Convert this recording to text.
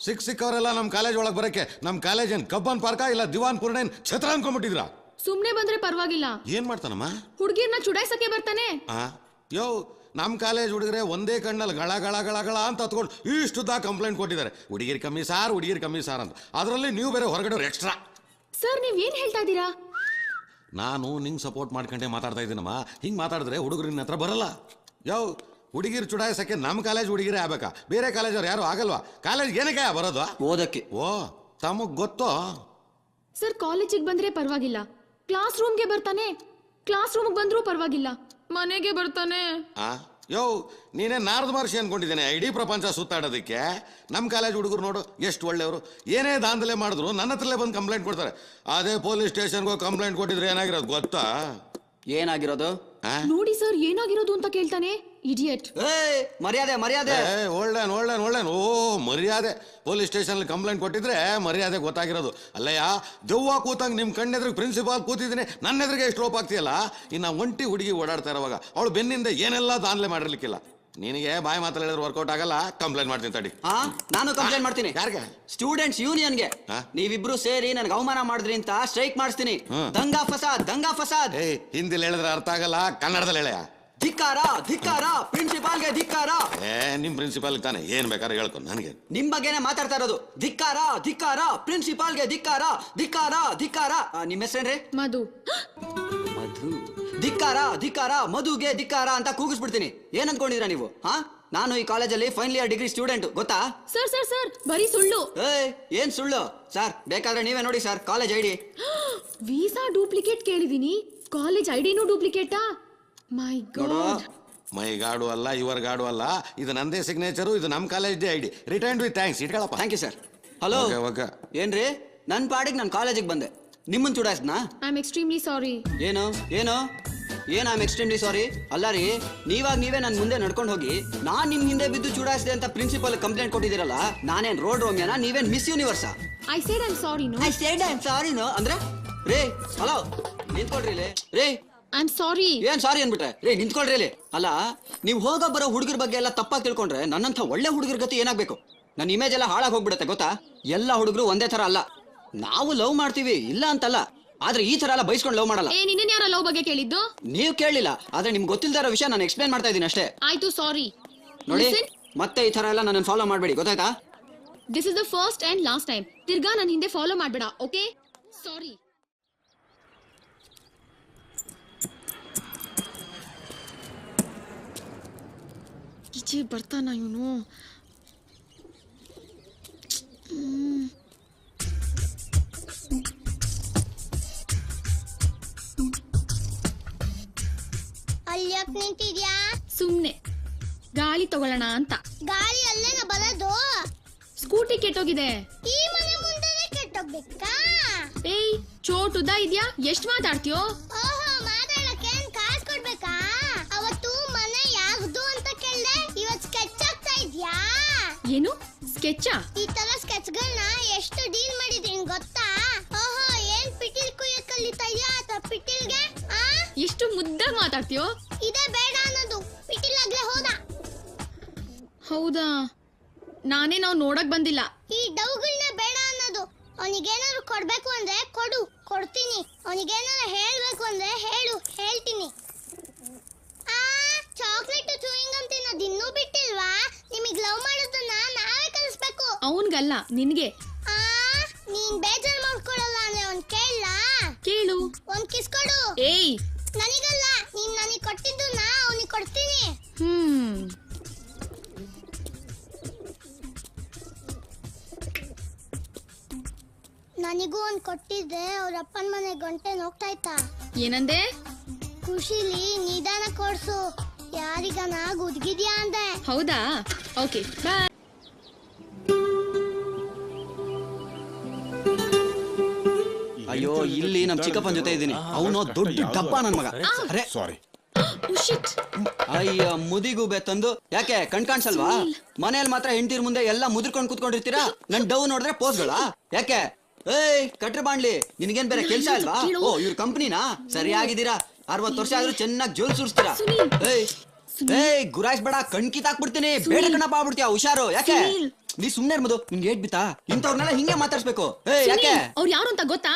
ಸಿಕ್ಕವರೆಲ್ಲ ನಮ್ಮ ಕಾಲೇಜ್ ಒಳಗೆ ಬರಕ್ಕೆ ನಮ್ಮ ಕಾಲೇಜ್ ಏನ್ ಕಬ್ಬನ್ ಪಾರ್ಕ ಇಲ್ಲ ದಿವಾನ್ ಪೂರ್ಣ ಏನ್ ಛತ್ರ ಅನ್ಕೊಂಡ್ಬಿಟ್ಟಿದ್ರ? ಸುಮ್ನೆ ಬಂದ್ರೆ ಪರವಾಗಿಲ್ಲ. ಏನ್ ಮಾಡ್ತಾನಮ್ಮ? ಹುಡುಗಿರ್ನ ಚುಡಾಯಿಸಕ್ಕೆ ಬರ್ತಾನೆ. ಯೋ ನಮ್ಮ ಕಾಲೇಜ್ ಹುಡುಗರೆ ಒಂದೇ ಕಣ್ಣಲ್ಲಿ ಗಳ ಗಳ ಗಳ ಗಳ ಅಂತ ಹತ್ಕೊಂಡು ಇಷ್ಟುದ್ದ ಕಂಪ್ಲೇಂಟ್ ಕೊಟ್ಟಿದ್ದಾರೆ, ಹುಡುಗಿರ್ ಕಮ್ಮಿ ಸಾರ್ ಅಂತ. ಅದರಲ್ಲಿ ನೀವು ಬೇರೆ ಹೊರಗಡೆ ಎಕ್ಸ್ಟ್ರಾ. ಸರ್ ನೀವ್ ಏನ್ ಹೇಳ್ತಾ ಇದ್ದೀರಾ? ನಾನು ನಿಂಗೆ ಸಪೋರ್ಟ್ ಮಾಡ್ಕೊಂಡೆ ಮಾತಾಡ್ತಾ ಇದ್ದೀನಮ್ಮ. ಹಿಂಗೆ ಮಾತಾಡಿದ್ರೆ ಹುಡುಗರು ನಿನ್ನ ಹತ್ರ ಬರಲ್ಲ. ಯಾವ ಹುಡುಗಿರು ಚುಡಾಯಿಸಕ್ಕೆ ನಮ್ಮ ಕಾಲೇಜ್ ಹುಡುಗಿರೇ ಆಗ್ಬೇಕಾ? ಬೇರೆ ಕಾಲೇಜವ್ರು ಯಾರು ಆಗಲ್ವಾ? ಕಾಲೇಜ್ ಏನಕ್ಕೆ ಬರೋದು? ಓದಕ್ಕೆ. ಓ ತಮಗ್ ಗೊತ್ತೋ? ಸರ್ ಕಾಲೇಜಿಗೆ ಬಂದ್ರೆ ಪರವಾಗಿಲ್ಲ, ಕ್ಲಾಸ್ ರೂಮ್ಗೆ ಬರ್ತಾನೆ. ಕ್ಲಾಸ್ ರೂಮ್ಗೆ ಬಂದ್ರೂ ಪರವಾಗಿಲ್ಲ, ಮನೆಗೆ ಬರ್ತಾನೆ. ಯೋ ನೀನೇ ನಾರದ ಮಹರ್ಷಿ ಅನ್ಕೊಂಡಿದ್ದೇನೆ ಇಡೀ ಪ್ರಪಂಚ ಸುತ್ತಾಡೋದಕ್ಕೆ. ನಮ್ಮ ಕಾಲೇಜ್ ಹುಡುಗರು ನೋಡು ಎಷ್ಟು ಒಳ್ಳೆಯವರು. ಏನೇ ದಾಂಧಲೆ ಮಾಡಿದ್ರು ನನ್ನ ಹತ್ರಲ್ಲೇ ಬಂದು ಕಂಪ್ಲೇಂಟ್ ಕೊಡ್ತಾರೆ. ಅದೇ ಪೊಲೀಸ್ ಸ್ಟೇಷನ್ಗೆ ಹೋಗಿ ಕಂಪ್ಲೇಂಟ್ ಕೊಟ್ಟಿದ್ರೆ ಏನಾಗಿರೋದು ಗೊತ್ತಾ? ಏನಾಗಿರೋದು? ನೋಡಿ ಸರ್ ಏನಾಗಿರೋದು ಅಂತ ಕೇಳ್ತಾನೆ. ಇಡಿಯಟ್. ಮರ್ಯಾದೆ ಮರ್ಯಾದೆ. ಒಳ್ಳೆ ಓ ಮರ್ಯಾದೆ. ಪೊಲೀಸ್ ಸ್ಟೇಷನ್ ಕಂಪ್ಲೇಂಟ್ ಕೊಟ್ಟಿದ್ರೆ ಮರ್ಯಾದೆ ಗೊತ್ತಾಗಿರೋದು. ಅಲ್ಲಯ್ಯ ದೆವ್ವ ಕೂತಂಗ್ ನಿಮ್ ಕಣ್ಣೆದ್ರಿಗೆ ಪ್ರಿನ್ಸಿಪಾಲ್ ಕೂತಿದ್ದೀನಿ, ನನ್ನ ಎದುರಿಗೆ ಎಷ್ಟು ಲೋಪ್ ಆಗ್ತೀಯಲ್ಲ. ಇನ್ನು ಒಂಟಿ ಹುಡುಗಿ ಓಡಾಡ್ತಾ ಇರೋವಾಗ ಅವಳು ಬೆನ್ನಿಂದ ಏನೆಲ್ಲ ದಾನ್ಲೆ ಮಾಡಿರ್ಲಿಕ್ಕಿಲ್ಲ. ನಿನಗೆ ಬಾಯಿ ಮಾತಲ್ಲಿ ಹೇಳಿದ್ರೆ ವರ್ಕೌಟ್ ಆಗಲ್ಲ. ಕಂಪ್ಲೇಂಟ್ ಮಾಡ್ತೀನಿ ತಡಿ. ನಾನು ಕಂಪ್ಲೇಂಟ್ ಮಾಡ್ತೀನಿ. ಯಾರಿಗೆ? ಸ್ಟೂಡೆಂಟ್ಸ್ ಯೂನಿಯನ್ಗೆ. ನೀವಿಬ್ರು ಸೇರಿ ನನಗೆ ಅವಮಾನ ಮಾಡಿದ್ರಿ ಅಂತ ಸ್ಟ್ರೈಕ್ ಮಾಡಿಸ್ತೀನಿ. ದಂಗಾ ಫಸಾದ್. ಹಿಂದಿಲ್ ಹೇಳಿದ್ರೆ ಅರ್ಥ ಆಗಲ್ಲ, ಕನ್ನಡದಲ್ಲಿ ಹೇಳ. ಧಿಕ್ಕಾರ ಧಿಕ್ಕಾರ, ಪ್ರಿನ್ಸಿಪಾಲ್ಗೆ ಧಿಕ್ಕಾರ. ನಿಮ್ ಪ್ರಿನ್ಸಿಪಾಲ್ ತಾನೆ ಏನ್ ಬೇಕಾದ್ರೆ ಹೇಳ್ಕೊ, ನನಗೆ ನಿಮ್ ಬಗ್ಗೆನೆ ಮಾತಾಡ್ತಾ ಇರೋದು. ಧಿಕ್ಕಾರ ಧಿಕ್ಕಾರ, ಪ್ರಿನ್ಸಿಪಾಲ್ಗೆ ಧಿಕ್ಕಾರ ಧಿಕ್ಕಾರ ಧಿಕ್ಕಾರ. ನಿಮ್ಮ ಹೆಸರೇನ್ರಿ? ಮಧು. ಧಿಕ್ಕಾರ ಧಿಕ್ಕಾರ, ಮಧುಗೆ ಧಿಕ್ಕಾರ ಅಂತ ಕೂಗಿಸ್ಬಿಡ್ತೀನಿ. ಏನ್ ಅನ್ಕೊಂಡಿದ್ರ ನೀವು? ನಾನು ಈ ಕಾಲೇಜಲ್ಲಿ ಫೈನಲ್ ಇಯರ್ ಡಿಗ್ರಿ ಸ್ಟೂಡೆಂಟ್, ಗೊತ್ತಾ? ಸರ್ ಬರೀ ಸುಳ್ಳು. ಏನ್ ಸುಳ್ಳು? ಸರ್ ಬೇಕಾದ್ರೆ ನೀವೇ ನೋಡಿ sir, college ID. Visa duplicate ಕೇಳಿದೀನಿ, ಕಾಲೇಜ್ ಐಡಿನೂ ಡೂಪ್ಲಿಕೇಟಾ? ಮೈ ಗಾಡು ಅಲ್ಲ, ಇವರ್ ಗಾಡು ಅಲ್ಲ. ಇದು ನಂದೇ ಸಿಗ್ನೇಚರು, ಇದು ನಮ್ college ID. Return with thanks. ಇಟ್ಕೊಳಪ್ಪ. Thank you sir. ಹಲೋ ಏನ್ರಿ, ನನ್ ಪಾಡಿಗೆ ನಾನು ಕಾಲೇಜಿಗೆ ಬಂದೆ, ನಿಮ್ಮನ್ ಚುಡಾಯಿಸ್ನಾ? I am extremely sorry. ಏನು ಐ ಆಮ್ ಎಕ್ಸ್ಟ್ರೀಮ್ಲಿ ಸಾರಿ? ಅಲ್ಲ ರೀ, ನೀವೇ ನನ್ ಮುಂದೆ ನಡ್ಕೊಂಡು ಹೋಗಿ ನಾನ್ ನಿಮ್ ಹಿಂದೆ ಬಿದ್ದು ಚುಡಾಯಿಸಿದೆ ಅಂತ ಪ್ರಿನ್ಸಿಪಲ್ ಕಂಪ್ಲೇಂಟ್ ಕೊಟ್ಟಿದ್ದೀರಲ್ಲ. ನಾನೇನ್ ರೋಡ್ ರೋಮಿಯಾನ, ನೀವೇನ್ ಮಿಸ್ ಯೂನಿವರ್ಸಾ? I said I am sorry no. ಅಂದ್ರೆ ರೇ, ಹಲೋ ನಿಂತ್ಕೊಳ್ರಿ ರೇ. I am sorry. ಏನ್ ಸಾರಿ ಅನ್ಬಿಟ್ರೆ? ರೇ ನಿಂತ್ಕೊಳ್ರಿ ಇಲ್ಲಿ. ಅಲ್ಲ, ನೀವು ಹೋಗೋ ಬರೋ ಹುಡುಗರ ಬಗ್ಗೆ ಎಲ್ಲ ತಪ್ಪಾಗಿ ತಿಳ್ಕೊಂಡ್ರೆ ನನ್ನಂತ ಒಳ್ಳೆ ಹುಡುಗರ ಗತಿ ಏನಾಗ್ಬೇಕು? ನನ್ನ ಇಮೇಜ್ ಎಲ್ಲ ಹಾಳಾಗಿ ಹೋಗ್ಬಿಡುತ್ತೆ, ಗೊತ್ತಾ? ಎಲ್ಲ ಹುಡುಗರು ಒಂದೇ ತರ ಅಲ್ಲ. ನಾವು ಲವ್ ಮಾಡ್ತೀವಿ, ಇಲ್ಲ ಅಂತಲ್ಲ, ಆದ್ರೆ ಈ ತರ ಎಲ್ಲ ಬೈಸ್ಕೊಂಡು ಲವ್ ಮಾಡಲ್ಲ. ನಿನ್ನ ಯಾರ ಲವ್ ಬಗ್ಗೆ ಕೇಳಿದ್ದು? ನೀವು ಕೇಳಿಲ್ಲ, ಆದ್ರೆ ನಿಮ್ಗೆ ಗೊತ್ತಿಲ್ಲದ ವಿಷಯ ನಾನು ಎಕ್ಸ್ಪ್ಲೇನ್ ಮಾಡ್ತಾ ಇದ್ದೀನಿ ಅಷ್ಟೇ. ಆಯ್ತು, ಸಾರಿ. ನೋಡಿ, ಮತ್ತೆ ಈ ತರ ಎಲ್ಲ ನನ್ನ ಫಾಲೋ ಮಾಡಬೇಡಿ, ಗೊತ್ತಾಯ್ತಾ? This is the first and last time. ತಿರ್ಗಾ ನನ್ನ ಹಿಂದೆ ಫಾಲೋ ಮಾಡಬೇಡ, ಓಕೆ? ಸಾರಿ. ಈಚೆ ಬರ್ತಾನ ಇವನು. ಅಲ್ಲಿ ಯಾಕೆ ನಿಂತಿದ್ಯಾ? ಸುಮ್ನೆ ಗಾಳಿ ತಗೊಳ್ಳೋಣ ಅಂತ. ಗಾಳಿ ಅಲ್ಲೇನ ಬರೋದು? ಸ್ಕೂಟಿ ಕೆಟ್ಟೋಗಿದೆ. ಈ ಮನೆ ಮುಂದೆನೆ ಕೆಟ್ಟೋಗ್ಬೇಕಾ? ಏಯ್ ಚೋಟುದ ಇದ್ಯಾ? ಎಷ್ಟ್ ಮಾತಾಡ್ತೀಯೋ? ಓಹೋ, ಮಾತಾಡಕ್ಕೆ ಏನ್ ಕಾಸು ಕೊಡ್ಬೇಕಾ? ಅವತ್ತು ಮನೆ ಯಾರ್ದು ಅಂತ ಕೇಳ್ದೆ, ಇವತ್ ಸ್ಕೆಚ್ ಆಗ್ತಾ ಇದ್ಯಾ? ಏನು ಸ್ಕೆಚ್ಚಾ? ಈ ತರ ಸ್ಕೆಚ್ಗಳನ್ನ ಎಷ್ಟು ಡೀಲ್ ಮಾಡಿದೀನಿ ಗೊತ್ತಾ? ಓಹೋ, ಏನ್ ಪಿಟೀಲ್ ಕುಯ್ಯಕ್ ಕಲಿತಾ ಇದ್ಯಾ ಅಥವಾ ಪಿಟೀಲ್ಗೆ? ಎಷ್ಟು ಮುದ್ದಾಗಿ ಮಾತಾಡ್ತೀಯೋ? ಇದೇ ಬೇಡ ಅನ್ನೋದು, ಪಿಟೀಲ್ ಆಗ್ಲೇ ಹೋದ. ಹೌದಾ? ನಾನೇ ನಾವು ನೋಡಕ್ ಬಂದಿಲ್ಲ. ಈ ಡೌಗಳನ್ನ ಬೇಡ ಅನ್ನೋದು. ಅವನಿಗೇನಾದ್ರು ಕೊಡ್ಬೇಕು ಅಂದ್ರೆ ಕೊಡ್ತೀನಿ. ಅವನಿಗೇನಾದ್ರು ಹೇಳ್ಬೇಕು ಅಂದ್ರೆ ಹೇಳ್ತೀನಿ. ಚಾಕ್ಲೇಟ್ ಚೂಯಿಂಗ್ ಗಮ್ ತಿನ್ನೋದು ಇನ್ನೂ ಬಿಟ್ಟಿಲ್ವಾ? ನಿಮಗ್ ಲವ್ ಮಾಡೋದನ್ನ ನಾವೇ ಕಲಿಸ್ಬೇಕು. ಅವನ್ಗಲ್ಲ, ನಿನ್ಗೆ. ನೀನ್ ಬೇಜಾರ್ ಮಾಡ್ಕೊಳಲ್ಲ ಅಂದ್ರೆ ಅವ್ನ್ ಕೇಳು. ಒಂದ್ ಕಿಸ್ ಕೊಡು. ಏಯ್ ನನಗಲ್ಲ, ನೀನ್ ನನಗ್ ಕೊಟ್ಟಿದ್ದನ್ನ ಅವನಿಗೆ ಕೊಡ್ತೀನಿ. ನನಗೂ ಒಂದ್ ಕೊಟ್ಟಿದ್ದೆ, ಅವ್ರ ಅಪ್ಪನ ಮನೆ ಗಂಟೆ ಹೋಗ್ತಾ ಇತ್ತಾ? ಏನಂದೆ? ಖುಷಿಲಿ ನಿಧಾನ ಕೊಡ್ಸು, ಯಾರಿಗನ ಗುದ್ಗಿದ್ಯಾ ಅಂದೆ. ಹೌದಾ? Okay bye. ಅಯ್ಯೋ, ಇಲ್ಲಿ ನಮ್ ಚಿಕ್ಕಪ್ಪನ ಜೊತೆ ಇದ್ದೀನಿ. ಅವನು ದೊಡ್ಡ ಡಬ್ಬ ನನ್ ಮಗ. ಅರೆ ಸಾರಿ. ಅಯ್ಯ, ಮುದಿಗೂಬೆ ತಂದು ಯಾಕೆ ಕಣ್ ಕಾಣಿಸಲ್ವಾ? ಮನೇಲಿ ಮಾತ್ರ ಹೆಂಡತಿರ್ ಮುಂದೆ ಎಲ್ಲ ಮುದ್ರಕೊಂಡ್ ಕೂತ್ಕೊಂಡಿರ್ತೀರಾ. ನನ್ ಡವ್ ನೋಡಿದ್ರೆ ಪೋಸ್ಗಳ ಯಾಕೆ? ಏಯ್ ಕಟ್ರ ಬಾಣ್ಲಿ, ನಿನ್ಗೇನ್ ಬೇರೆ ಕೆಲ್ಸ ಅಲ್ವಾ? ಓ, ಇವ್ರ ಕಂಪ್ನಿನಾ? ಸರಿಯಾಗಿದ್ದೀರಾ. 60 ವರ್ಷ ಆದ್ರೂ ಚೆನ್ನಾಗಿ ಜೋಲ್ ಸುರಿಸ್ತೀರಾ. ಏಯ್ ಏಯ್ ಗುರಾಯಿಸ್ ಬೇಡ ಕಣ್ಕಿತಾಕ್ಬಿಡ್ತೀನಿ, ಬೇಡ ಕಣಪ್ಪ ಆಗ್ಬಿಡ್ತೀಯ, ಹುಷಾರು. ಯಾಕೆ ಸುನೀಲ್. ನೀ ಸುಮ್ನೆ ಇರ್ಬೋದು, ನಿನ್ಗೆ ಏಟ್ ಬಿತ್ತಾ? ಇಂಥವ್ರನ್ನೆಲ್ಲ ಹಿಂಗೆ ಮಾತಾಡ್ಸ್ಬೇಕು. ಏಯ್ ಯಾಕೆ ಅವ್ರು ಯಾರು ಅಂತ ಗೊತ್ತಾ?